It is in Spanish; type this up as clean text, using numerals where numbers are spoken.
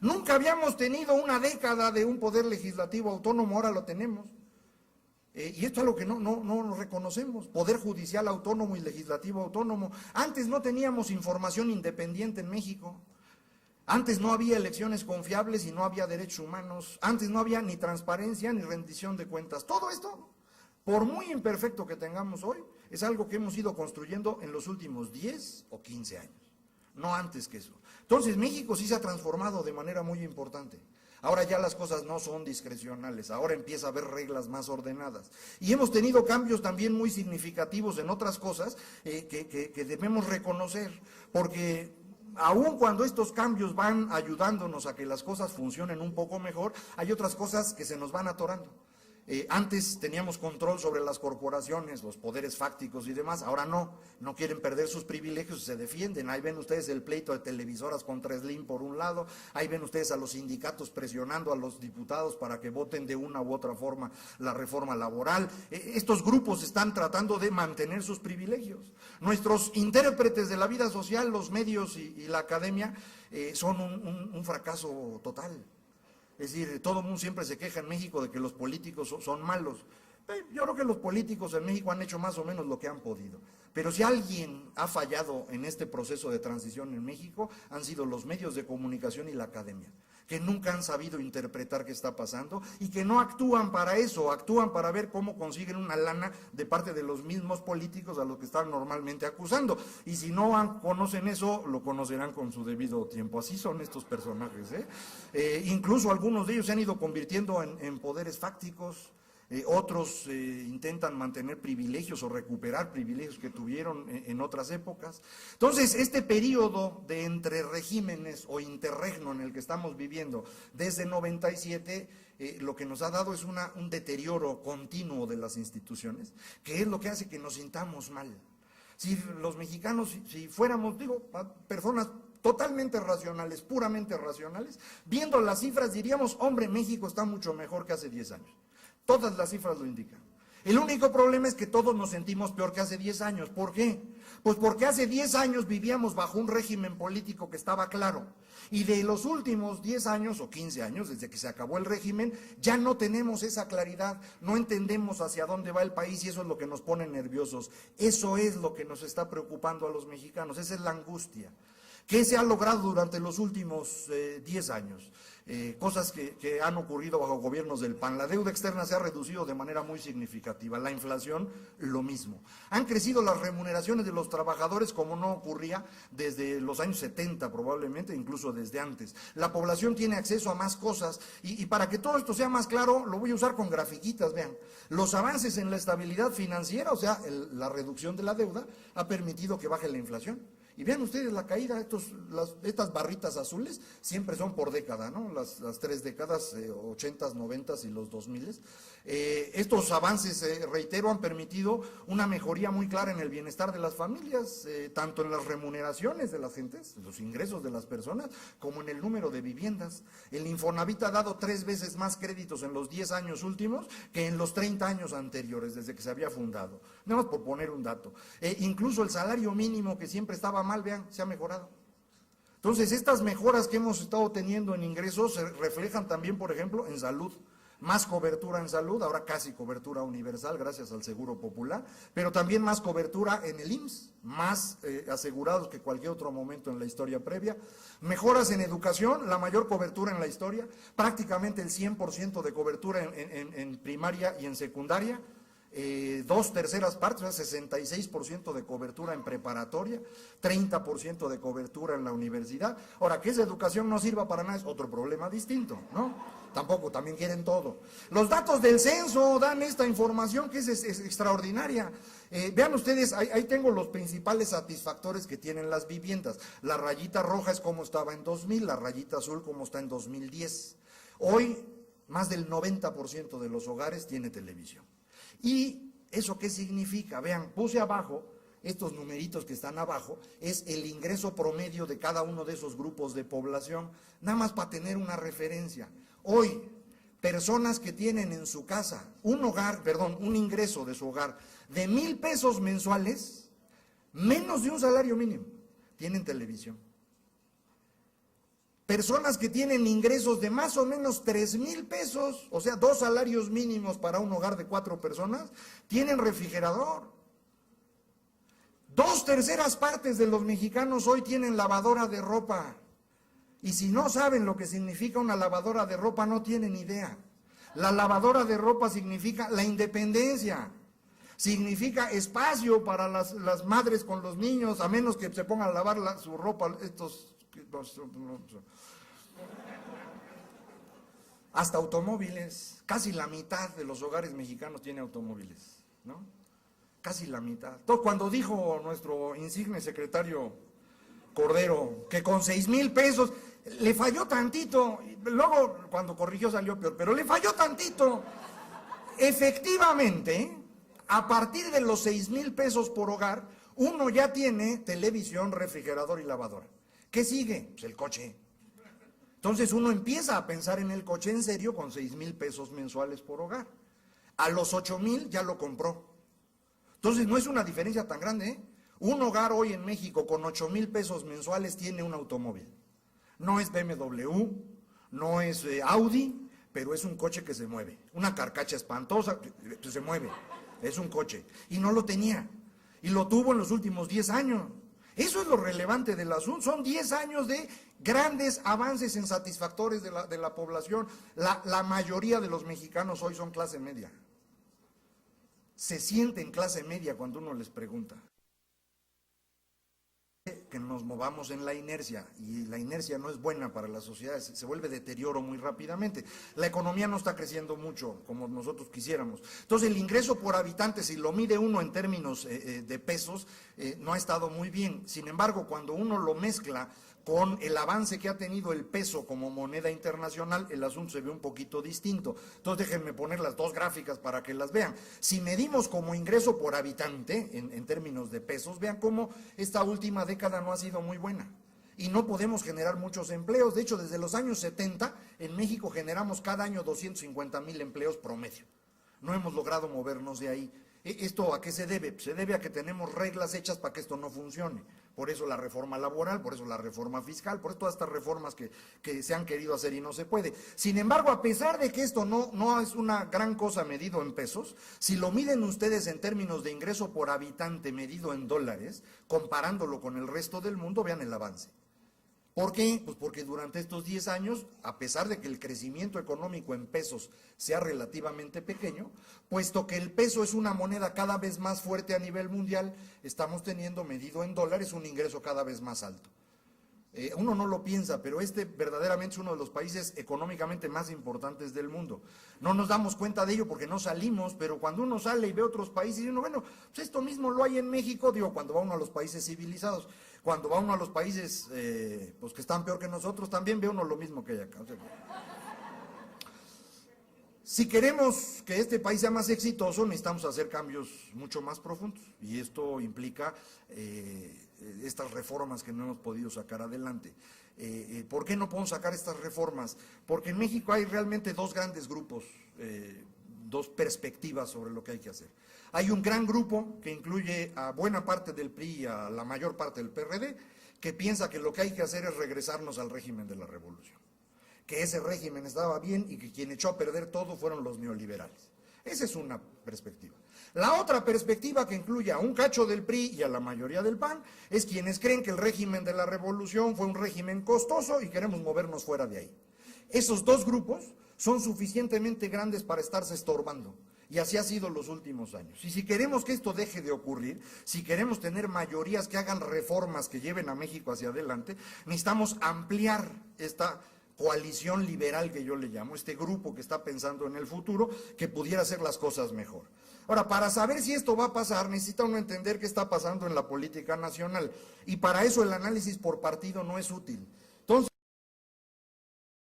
Nunca habíamos tenido una década de un poder legislativo autónomo, ahora lo tenemos. Y esto es lo que no reconocemos, poder judicial autónomo y legislativo autónomo. Antes no teníamos información independiente en México, antes no había elecciones confiables y no había derechos humanos, antes no había ni transparencia ni rendición de cuentas. Todo esto, por muy imperfecto que tengamos hoy, es algo que hemos ido construyendo en los últimos 10 o 15 años, no antes que eso. Entonces México sí se ha transformado de manera muy importante. Ahora ya las cosas no son discrecionales, ahora empieza a haber reglas más ordenadas. Y hemos tenido cambios también muy significativos en otras cosas que debemos reconocer, porque aun cuando estos cambios van ayudándonos a que las cosas funcionen un poco mejor, hay otras cosas que se nos van atorando. Antes teníamos control sobre las corporaciones, los poderes fácticos y demás, ahora no quieren perder sus privilegios y se defienden. Ahí ven ustedes el pleito de televisoras contra Slim por un lado, ahí ven ustedes a los sindicatos presionando a los diputados para que voten de una u otra forma la reforma laboral. Estos grupos están tratando de mantener sus privilegios. Nuestros intérpretes de la vida social, los medios y la academia, son un fracaso total. Es decir, todo el mundo siempre se queja en México de que los políticos son malos. Yo creo que los políticos en México han hecho más o menos lo que han podido. Pero si alguien ha fallado en este proceso de transición en México, han sido los medios de comunicación y la academia, que nunca han sabido interpretar qué está pasando y que no actúan para eso, actúan para ver cómo consiguen una lana de parte de los mismos políticos a los que están normalmente acusando. Y si no conocen eso, lo conocerán con su debido tiempo. Así son estos personajes, incluso algunos de ellos se han ido convirtiendo en poderes fácticos. Otros intentan mantener privilegios o recuperar privilegios que tuvieron en otras épocas. Entonces, este periodo de entre regímenes o interregno en el que estamos viviendo desde 97, lo que nos ha dado es un deterioro continuo de las instituciones, que es lo que hace que nos sintamos mal. Si los mexicanos, si fuéramos, personas totalmente racionales, puramente racionales, viendo las cifras diríamos, hombre, México está mucho mejor que hace 10 años. Todas las cifras lo indican. El único problema es que todos nos sentimos peor que hace 10 años. ¿Por qué? Pues porque hace 10 años vivíamos bajo un régimen político que estaba claro. Y de los últimos 10 años o 15 años, desde que se acabó el régimen, ya no tenemos esa claridad, no entendemos hacia dónde va el país y eso es lo que nos pone nerviosos. Eso es lo que nos está preocupando a los mexicanos, esa es la angustia. ¿Qué se ha logrado durante los últimos 10 años? Cosas que han ocurrido bajo gobiernos del PAN. La deuda externa se ha reducido de manera muy significativa, la inflación lo mismo. Han crecido las remuneraciones de los trabajadores como no ocurría desde los años 70 probablemente, incluso desde antes. La población tiene acceso a más cosas y para que todo esto sea más claro, lo voy a usar con grafiquitas, vean. Los avances en la estabilidad financiera, o sea, la reducción de la deuda, ha permitido que baje la inflación. Y vean ustedes la caída, estas barritas azules siempre son por década, ¿no? Las 3 décadas, 80s, 90s y los 2000s. Estos avances, reitero, han permitido una mejoría muy clara en el bienestar de las familias, tanto en las remuneraciones de las gentes, los ingresos de las personas, como en el número de viviendas. El Infonavit ha dado 3 veces más créditos en los 10 años últimos que en los 30 años anteriores, desde que se había fundado. Nada más por poner un dato. Incluso el salario mínimo, que siempre estaba mal, vean, se ha mejorado. Entonces, estas mejoras que hemos estado teniendo en ingresos se reflejan también, por ejemplo, en salud. Más cobertura en salud, ahora casi cobertura universal gracias al Seguro Popular, pero también más cobertura en el IMSS, más asegurados que cualquier otro momento en la historia previa. Mejoras en educación, la mayor cobertura en la historia, prácticamente el 100% de cobertura en primaria y en secundaria. 2/3 partes, o sea, 66% de cobertura en preparatoria, 30% de cobertura en la universidad. Ahora, que esa educación no sirva para nada es otro problema distinto, ¿no? Tampoco, también quieren todo. Los datos del censo dan esta información que es extraordinaria. Vean ustedes, ahí tengo los principales satisfactores que tienen las viviendas. La rayita roja es como estaba en 2000, la rayita azul como está en 2010. Hoy, más del 90% de los hogares tiene televisión. ¿Y eso qué significa? Vean, puse abajo, estos numeritos que están abajo, es el ingreso promedio de cada uno de esos grupos de población, nada más para tener una referencia. Hoy, personas que tienen en su casa un ingreso de su hogar de 1,000 pesos mensuales, menos de un salario mínimo, tienen televisión. Personas que tienen ingresos de más o menos 3,000 pesos, o sea, 2 salarios mínimos para un hogar de 4 personas, tienen refrigerador. 2/3 partes de los mexicanos hoy tienen lavadora de ropa. Y si no saben lo que significa una lavadora de ropa, no tienen idea. La lavadora de ropa significa la independencia, significa espacio para las madres con los niños, a menos que se pongan a lavar su ropa hasta automóviles. Casi la mitad de los hogares mexicanos tiene automóviles, ¿no? Casi la mitad. Entonces, cuando dijo nuestro insigne secretario Cordero que con 6,000 pesos le falló tantito, luego cuando corrigió salió peor, pero le falló tantito. Efectivamente, a partir de los 6,000 pesos por hogar, uno ya tiene televisión, refrigerador y lavadora. ¿Qué sigue? Pues el coche. Entonces uno empieza a pensar en el coche en serio con 6,000 pesos mensuales por hogar. A los 8,000 ya lo compró. Entonces no es una diferencia tan grande, ¿eh? Un hogar hoy en México con 8,000 pesos mensuales tiene un automóvil. No es BMW, no es Audi, pero es un coche que se mueve. Una carcacha espantosa, se mueve. Es un coche. Y no lo tenía. Y lo tuvo en los últimos 10 años. Eso es lo relevante del asunto. Son 10 años de grandes avances en satisfactores de la población. La mayoría de los mexicanos hoy son clase media. Se sienten clase media cuando uno les pregunta. Que nos movamos en la inercia, y la inercia no es buena para las sociedades, se vuelve deterioro muy rápidamente. La economía no está creciendo mucho como nosotros quisiéramos. Entonces el ingreso por habitante, si lo mide uno en términos de pesos, no ha estado muy bien. Sin embargo, cuando uno lo mezcla con el avance que ha tenido el peso como moneda internacional, el asunto se ve un poquito distinto. Entonces déjenme poner las dos gráficas para que las vean. Si medimos como ingreso por habitante, en términos de pesos, vean cómo esta última década no ha sido muy buena. Y no podemos generar muchos empleos. De hecho, desde los años 70, en México generamos cada año 250,000 empleos promedio. No hemos logrado movernos de ahí. ¿Esto a qué se debe? Se debe a que tenemos reglas hechas para que esto no funcione. Por eso la reforma laboral, por eso la reforma fiscal, por eso todas estas reformas que se han querido hacer y no se puede. Sin embargo, a pesar de que esto no es una gran cosa medido en pesos, si lo miden ustedes en términos de ingreso por habitante medido en dólares, comparándolo con el resto del mundo, vean el avance. ¿Por qué? Pues porque durante estos 10 años, a pesar de que el crecimiento económico en pesos sea relativamente pequeño, puesto que el peso es una moneda cada vez más fuerte a nivel mundial, estamos teniendo, medido en dólares, un ingreso cada vez más alto. Uno no lo piensa, pero este verdaderamente es uno de los países económicamente más importantes del mundo. No nos damos cuenta de ello porque no salimos, pero cuando uno sale y ve otros países, y uno, bueno, pues esto mismo lo hay en México, digo, cuando va uno a los países civilizados. Cuando va uno a los países pues que están peor que nosotros, también ve uno lo mismo que hay acá. O sea, si queremos que este país sea más exitoso, necesitamos hacer cambios mucho más profundos. Y esto implica estas reformas que no hemos podido sacar adelante. ¿Por qué no podemos sacar estas reformas? Porque en México hay realmente dos grandes grupos, dos perspectivas sobre lo que hay que hacer. Hay un gran grupo que incluye a buena parte del PRI y a la mayor parte del PRD, que piensa que lo que hay que hacer es regresarnos al régimen de la revolución, que ese régimen estaba bien y que quien echó a perder todo fueron los neoliberales. Esa es una perspectiva. La otra perspectiva, que incluye a un cacho del PRI y a la mayoría del PAN, es quienes creen que el régimen de la revolución fue un régimen costoso y queremos movernos fuera de ahí. Esos dos grupos son suficientemente grandes para estarse estorbando. Y así ha sido los últimos años. Y si queremos que esto deje de ocurrir, si queremos tener mayorías que hagan reformas que lleven a México hacia adelante, necesitamos ampliar esta coalición liberal que yo le llamo, este grupo que está pensando en el futuro, que pudiera hacer las cosas mejor. Ahora, para saber si esto va a pasar, necesita uno entender qué está pasando en la política nacional. Y para eso el análisis por partido no es útil.